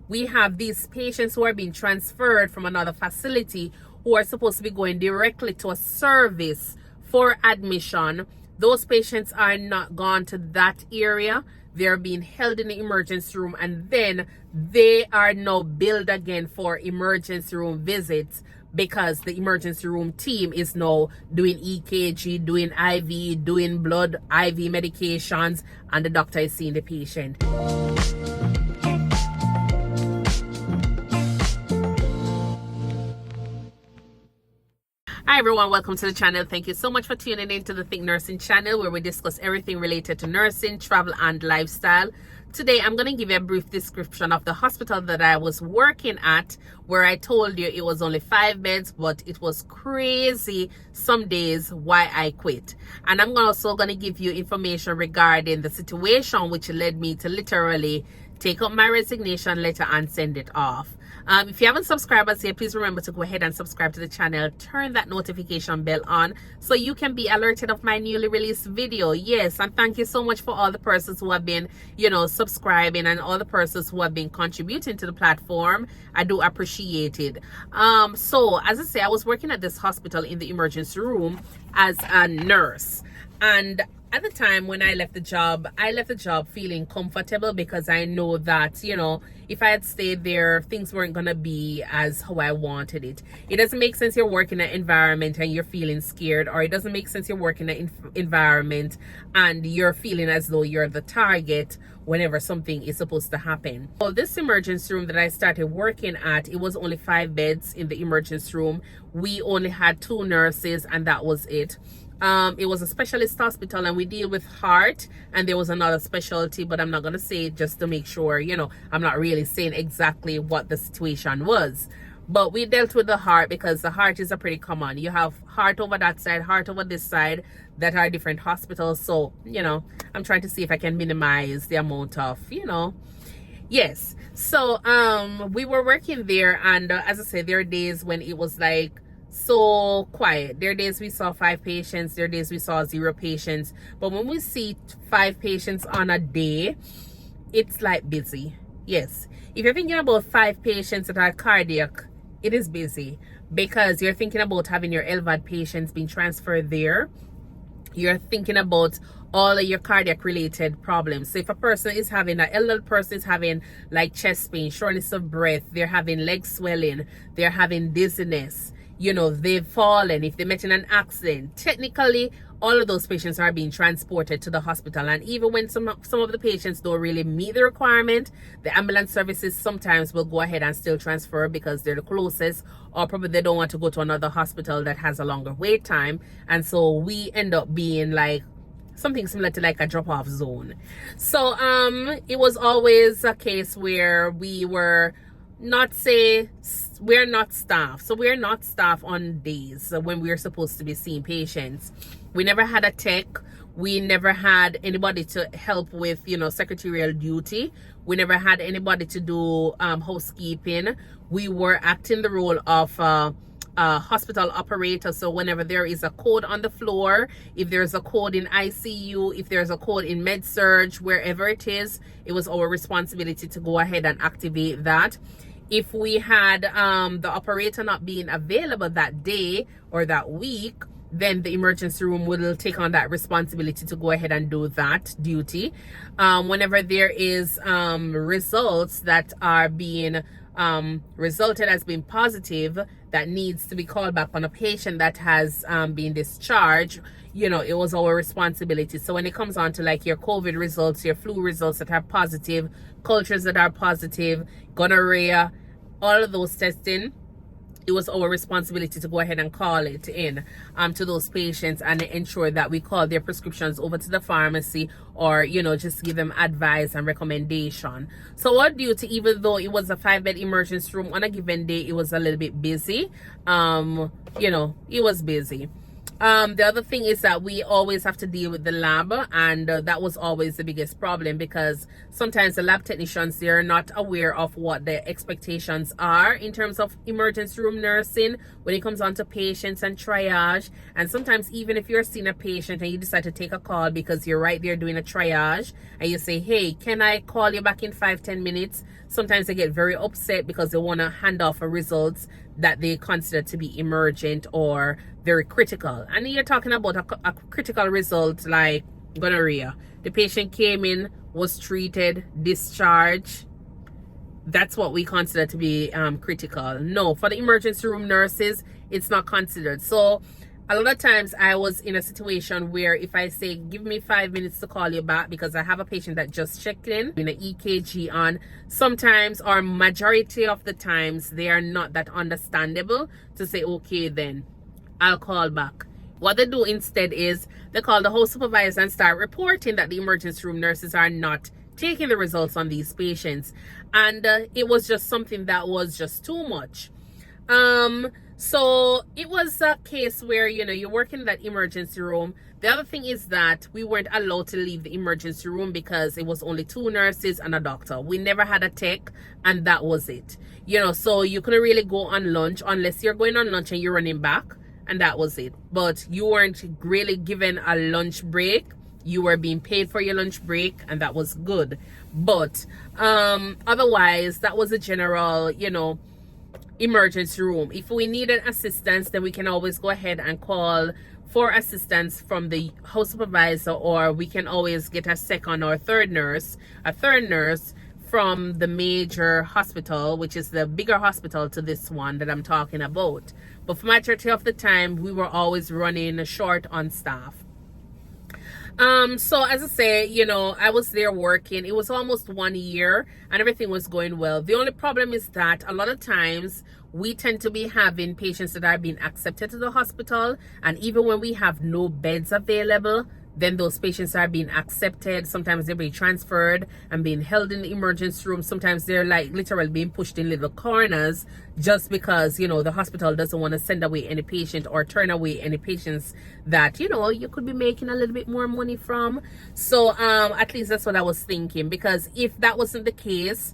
we have these patients who are being transferred from another facility who are supposed to be going directly to a service for admission. Those patients are not gone to that area. They're being held in the emergency room, and then they are now billed again for emergency room visits because the emergency room team is now doing EKG, doing IV, doing blood, IV medications, and the doctor is seeing the patient. Hi everyone, welcome to the channel. Thank you so much for tuning in to the Think Nursing channel, where we discuss everything related to nursing, travel, and lifestyle. Today I'm going to give you a brief description of the hospital that I was working at, where I told you it was only 5 beds, but it was crazy some days why I quit. And I'm also going to give you information regarding the situation which led me to literally take up my resignation letter and send it off. If you haven't subscribed as yet, please remember to go ahead and subscribe to the channel. Turn that notification bell on so you can be alerted of my newly released video. Yes, and thank you so much for all the persons who have been, subscribing, and all the persons who have been contributing to the platform. I do appreciate it. So as I say, I was working at this hospital in the emergency room as a nurse, and at the time when I left the job feeling comfortable, because I know that, if I had stayed there, things weren't going to be as how I wanted it. It doesn't make sense you're working in an environment and you're feeling scared, or it doesn't make sense you're working in an environment and you're feeling as though you're the target whenever something is supposed to happen. So this emergency room that I started working at, it was only 5 beds in the emergency room. We only had 2 nurses, and that was it. It was a specialist hospital, and we deal with heart, and there was another specialty, but I'm not going to say it just to make sure, I'm not really saying exactly what the situation was. But we dealt with the heart because the heart is a pretty common. You have heart over that side, heart over this side, that are different hospitals. So, I'm trying to see if I can minimize the amount of, yes. So, we were working there, and as I said, there are days when it was like so quiet. There are days we saw 5 patients, there are days we saw 0 patients. But when we see 5 patients on a day, it's like busy. Yes, if you're thinking about 5 patients that are cardiac, it is busy, because you're thinking about having your LVAD patients being transferred there. You're thinking about all of your cardiac related problems. So if a person is having, an elderly person is having like chest pain, shortness of breath, they're having leg swelling, they're having dizziness, they've fallen, if they met in an accident, technically all of those patients are being transported to the hospital. And even when some of the patients don't really meet the requirement, the ambulance services sometimes will go ahead and still transfer because they're the closest, or probably they don't want to go to another hospital that has a longer wait time. And so we end up being like something similar to like a drop-off zone. So it was always a case where we're not staff. So we're not staff on days when we're supposed to be seeing patients. We never had a tech. We never had anybody to help with, secretarial duty. We never had anybody to do housekeeping. We were acting the role of hospital operator. So whenever there is a code on the floor, if there's a code in ICU, if there's a code in med surge, wherever it was our responsibility to go ahead and activate that. If we had the operator not being available that day or that week, then the emergency room will take on that responsibility to go ahead and do that duty. Whenever there is results that are being resulted as being positive, that needs to be called back on a patient that has been discharged, it was our responsibility. So when it comes on to like your COVID results, your flu results that are positive, cultures that are positive, gonorrhea, all of those testing, it was our responsibility to go ahead and call it in to those patients and ensure that we call their prescriptions over to the pharmacy, or just give them advice and recommendation. So our duty, even though it was a 5-bed emergency room, on a given day it was a little bit busy. It was busy. The other thing is that we always have to deal with the lab, and that was always the biggest problem, because sometimes the lab technicians, they're not aware of what the expectations are in terms of emergency room nursing when it comes on to patients and triage. And sometimes even if you're seeing a patient and you decide to take a call because you're right there doing a triage, and you say, hey, can I call you back in 5-10 minutes? Sometimes they get very upset because they want to hand off a results that they consider to be emergent or very critical. And you're talking about a critical result like gonorrhea. The patient came in, was treated, discharged. That's what we consider to be critical. No, for the emergency room nurses, it's not considered. So a lot of times I was in a situation where if I say, give me 5 minutes to call you back because I have a patient that just checked in an EKG on, sometimes or majority of the times they are not that understandable to say, okay, then I'll call back. What they do instead is they call the host supervisor and start reporting that the emergency room nurses are not taking the results on these patients. And it was just something that was just too much. So it was a case where, you're working in that emergency room. The other thing is that we weren't allowed to leave the emergency room because it was only 2 nurses and a doctor. We never had a tech, and that was it. So you couldn't really go on lunch unless you're going on lunch and you're running back, and that was it. But you weren't really given a lunch break. You were being paid for your lunch break, and that was good. But otherwise, that was a general, emergency room. If we needed assistance, then we can always go ahead and call for assistance from the house supervisor, or we can always get a second or third nurse from the major hospital, which is the bigger hospital to this one that I'm talking about. But for majority of the time, we were always running short on staff. So as I say, I was there working. It was almost 1 year and everything was going well. The only problem is that a lot of times we tend to be having patients that are being accepted to the hospital, and even when we have no beds available, then those patients are being accepted. Sometimes they're being transferred and being held in the emergency room. Sometimes they're like literally being pushed in little corners just because, the hospital doesn't want to send away any patient or turn away any patients that, you could be making a little bit more money from. So at least that's what I was thinking, because if that wasn't the case,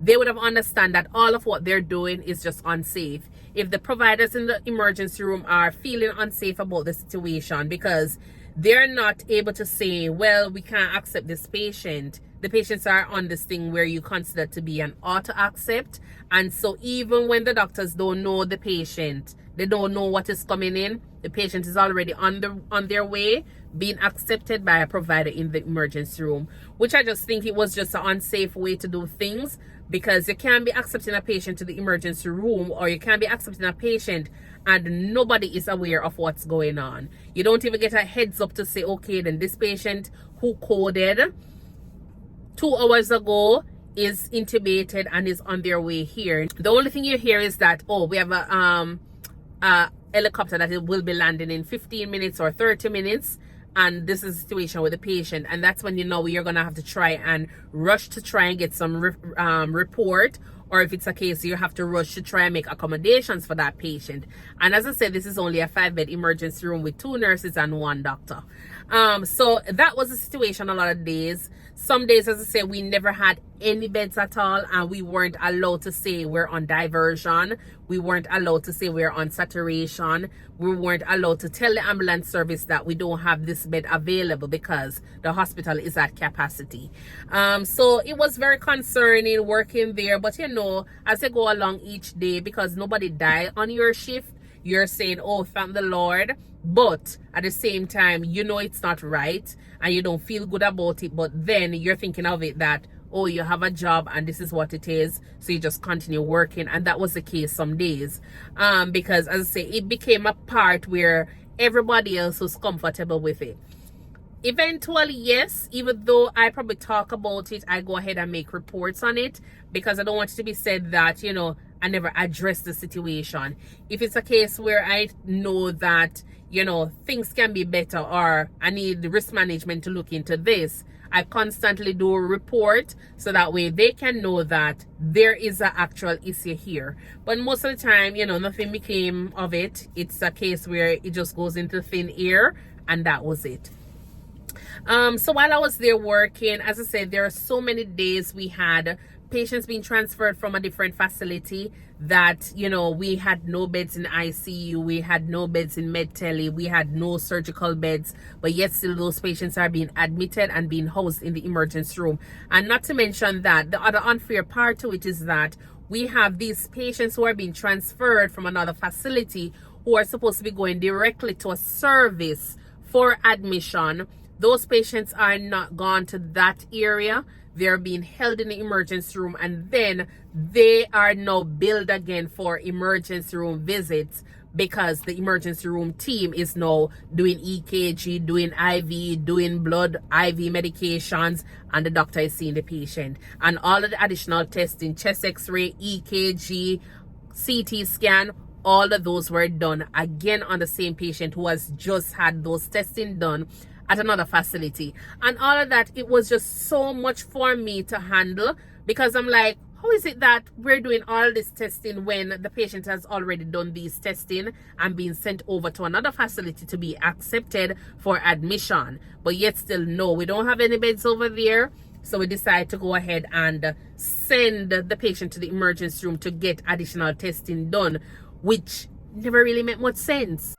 they would have understood that all of what they're doing is just unsafe. If the providers in the emergency room are feeling unsafe about the situation because they're not able to say, well, we can't accept this patient. The patients are on this thing where you consider to be an auto accept. And so even when the doctors don't know the patient, they don't know what is coming in, the patient is already on their way being accepted by a provider in the emergency room, which I just think it was just an unsafe way to do things, because you can't be accepting a patient to the emergency room, or you can't be accepting a patient and nobody is aware of what's going on. You don't even get a heads up to say, okay, then this patient who coded 2 hours ago is intubated and is on their way here. The only thing you hear is that, oh, we have a helicopter that it will be landing in 15 minutes or 30 minutes, and this is a situation with the patient, and that's when you're gonna have to try and rush to try and get some report, or if it's a case you have to rush to try and make accommodations for that patient. And as I said, this is only a 5-bed emergency room with 2 nurses and 1 doctor. So that was the situation a lot of days. Some days, as I say, we never had any beds at all, and we weren't allowed to say we're on diversion. We weren't allowed to say we're on saturation. We weren't allowed to tell the ambulance service that we don't have this bed available because the hospital is at capacity. So it was very concerning working there. But as you go along each day, because nobody died on your shift, you're saying, oh, thank the Lord. But at the same time, it's not right and you don't feel good about it. But then you're thinking of it that, oh, you have a job and this is what it is. So you just continue working. And that was the case some days. Because as I say, it became a part where everybody else was comfortable with it. Eventually, yes, even though I probably talk about it, I go ahead and make reports on it, because I don't want it to be said that, I never address the situation. If it's a case where I know that, things can be better, or I need the risk management to look into this, I constantly do a report so that way they can know that there is an actual issue here. But most of the time, nothing became of it. It's a case where it just goes into thin air, and that was it. So while I was there working, as I said, there are so many days we had patients being transferred from a different facility that, we had no beds in ICU, we had no beds in med tele, we had no surgical beds, but yet still those patients are being admitted and being housed in the emergency room. And not to mention that the other unfair part to it is that we have these patients who are being transferred from another facility who are supposed to be going directly to a service for admission. Those patients are not gone to that area. They're being held in the emergency room, and then they are now billed again for emergency room visits because the emergency room team is now doing EKG, doing IV, doing blood, IV medications, and the doctor is seeing the patient. And all of the additional testing, chest x-ray, EKG, CT scan, all of those were done again on the same patient who has just had those testing done at another facility. And all of that, it was just so much for me to handle, because I'm like, how is it that we're doing all this testing when the patient has already done these testing and been sent over to another facility to be accepted for admission? But yet still, no, we don't have any beds over there. So we decided to go ahead and send the patient to the emergency room to get additional testing done, which never really made much sense.